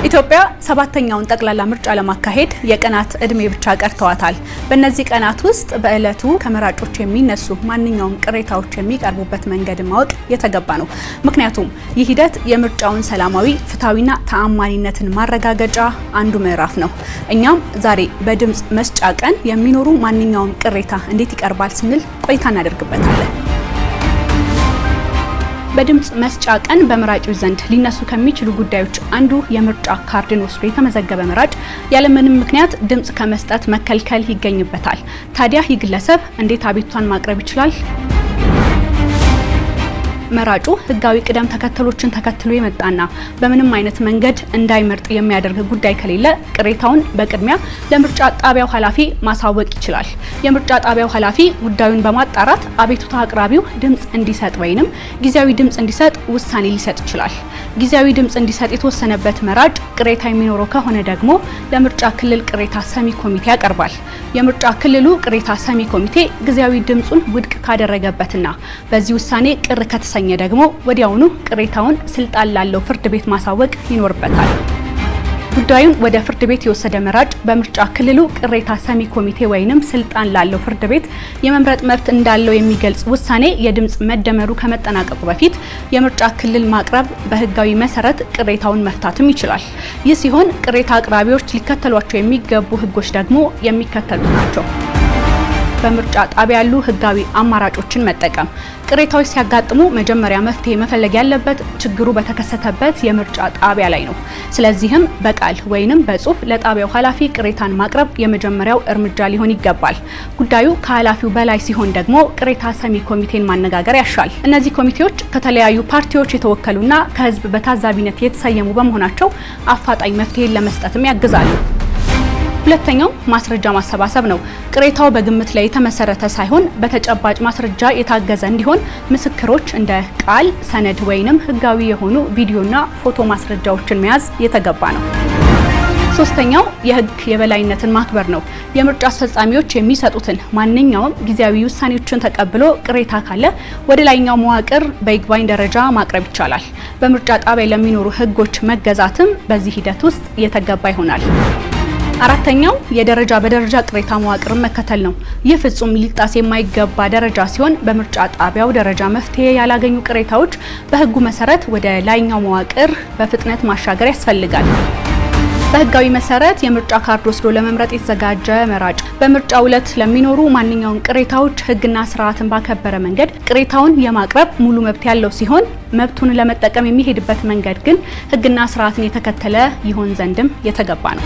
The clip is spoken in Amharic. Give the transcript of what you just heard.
ኢትዮጵያ ሰባተኛውን ጠቅላላ ምርጫ ለማካሄድ የቀናት እድሜ ብቻ ቀርተዋታል። በእነዚህ ቀናት ውስጥ በእለቱ ከመራጮች የሚነሱ ማንኛውም ቅሬታዎች የሚቀርቡበት መንገድ ማወቅ የተገባ ነው። ምክንያቱም ይህ ሂደት የምርጫውን ሰላማዊ፣ ፍትሐዊና ተአማኒነትን ማረጋገጫ አንዱ ምዕራፍ ነው። እኛም ዛሬ በድምጽ መስጫ ቀን የሚኖሩ ማንኛውም ቅሬታ እንዴት ይቀርባል ስንል ቆይታ እናደርግበታለን። በድምጽ መስጫ ቀን በመራጮች ዘንድ ሊነሱ ከሚችሉ ጉዳዮች አንዱ የምርጫ ካርድን ወስዶ የተመዘገበ መራጭ ያለምንም ምክንያት ድምጽ ከመስጠት መከልከል ይገኝበታል። ታዲያ ይህ ግለሰብ እንዴት አቤቱታን ማቅረብ ይችላል? መራጩ ህጋዊ ቅደም ተከተሎችን ተከትሎ የመጣና በምንም አይነት መንገድ እንዳይመርጥ የሚያደርግ ጉዳይ ከሌለ ቅሬታውን በቅድሚያ ለምርጫ ጣቢያው ኃላፊ ማሳወቅ ይችላል። የምርጫ ጣቢያው ኃላፊ ጉዳዩን በማጣራት አቤቱታ አቅራቢው ድምጽ እንዲሰጥ ወይንም ጊዜያዊ ድምጽ እንዲሰጥ ውሳኔ ሊሰጥ ይችላል። ጊዜያዊ ድምጽ እንዲሰጥ የተወሰነበት መራጭ ቅሬታ የሚኖረው ከሆነ ደግሞ ለምርጫ ክልል ቅሬታ ሰሚ ኮሚቴ ያቀርባል። የምርጫ ክልሉ ቅሬታ ሰሚ ኮሚቴ ጊዜያዊ ድምጹን ውድቅ ካደረገበትና በዚህ ውሳኔ ቅር ከተሰኘ ደግሞ ወዲያውኑ ቅሬታውን ስልጣን ላለው ፍርድ ቤት ማሳወቅ ይኖርበታል። ጉዳዩን ወደ ፍርድ ቤት የወሰደ መራጭ በምርጫ ክልሉ ቅሬታ ሰሚ ኮሚቴ ወይንም ስልጣን ላለው ፍርድ ቤት የመምረጥ መብት እንዳለው የሚገልጽ ውሳኔ የድምጽ መደመሩ ከመጠናቀቁ በፊት የምርጫ ክልል ማቅረብ በህጋዊ መሰረት ቅሬታውን መፍታትም ይችላል። ይህ ሲሆን ቅሬታ አቅራቢዎች ሊከተሏቸው የሚገቡ ህጎች ደግሞ የሚከተሉት ናቸው። በምርጫ ጣቢያ ያሉ ህጋዊ አማራጮችን መጠቀም። ቅሬታዎች ሲያጋጥሙ መጀመሪያ መፍትሄ መፈለግ ያለበት ችግሩ በተከሰተበት የምርጫ ጣቢያ ላይ ነው። ስለዚህም በቃል ወይንም በጽሁፍ ለጣቢያው ኃላፊ ቅሬታን ማቅረብ የመጀመሪያው እርምጃ ሊሆን ይገባል። ጉዳዩ ከኃላፊው በላይ ሲሆን ደግሞ ቅሬታ ሰሚ ኮሚቴን ማነጋገር ያሻል። እነዚህ ኮሚቴዎች ከተለያዩ ፓርቲዎች የተወከሉና ከህዝብ በታዛቢነት የተሰየሙ በመሆናቸው አፋጣኝ መፍትሄን ለመስጠትም ያግዛሉ። ሁለተኛው ማስረጃ ማሰባሰብ ነው። ቅሬታው በግምት ላይ የተመሰረተ ሳይሆን በተጨባጭ ማስረጃ የታገዘ እንዲሆን ምስክሮች እንደ ቃል፣ ሰነድ ወይንም ህጋዊ የሆኑ ቪዲዮና ፎቶ ማስረጃዎችን መያዝ የተገባ ነው። ሶስተኛው የህግ የበላይነትን ማክበር ነው። የምርጫ አስፈጻሚዎች የሚሰጡትን ማንኛውም ጊዜያዊ ውሳኔዎችን ተቀብሎ ቅሬታ ካለ ወደ ላይኛው መዋቅር በይግባኝ ደረጃ ማቅረብ ይቻላል። በምርጫ ጣቢያ ለሚኖሩ ህጎች መገዛትም በዚህ ሂደት ውስጥ የተገባ ይሆናል። አራተኛው የደረጃ በደረጃ ቅሬታ መዋቅርን መከተል ነው። ይህ ፍጹም ሊጣስ የማይገባ ደረጃ ሲሆን በምርጫ ጣቢያው ደረጃ መፍትሄ ያላገኙ ቅሬታዎች በህጉ መሰረት ወደ ላይኛው መዋቅር በፍጥነት ማሻገር ያስፈልጋል። በህጋዊ መሰረት የምርጫ ካርድ ወስዶ ለመምረጥ የተዘጋጀ መራጭ በምርጫው ዕለት ለሚኖሩ ማንኛውም ቅሬታዎች ህግና ስርዓትን ባከበረ መንገድ ቅሬታውን የማቅረብ ሙሉ መብት ያለው ሲሆን መብቱን ለመጠቀም የሚሄድበት መንገድ ግን ህግና ስርዓትን የተከተለ ይሆን ዘንድም የተገባ ነው።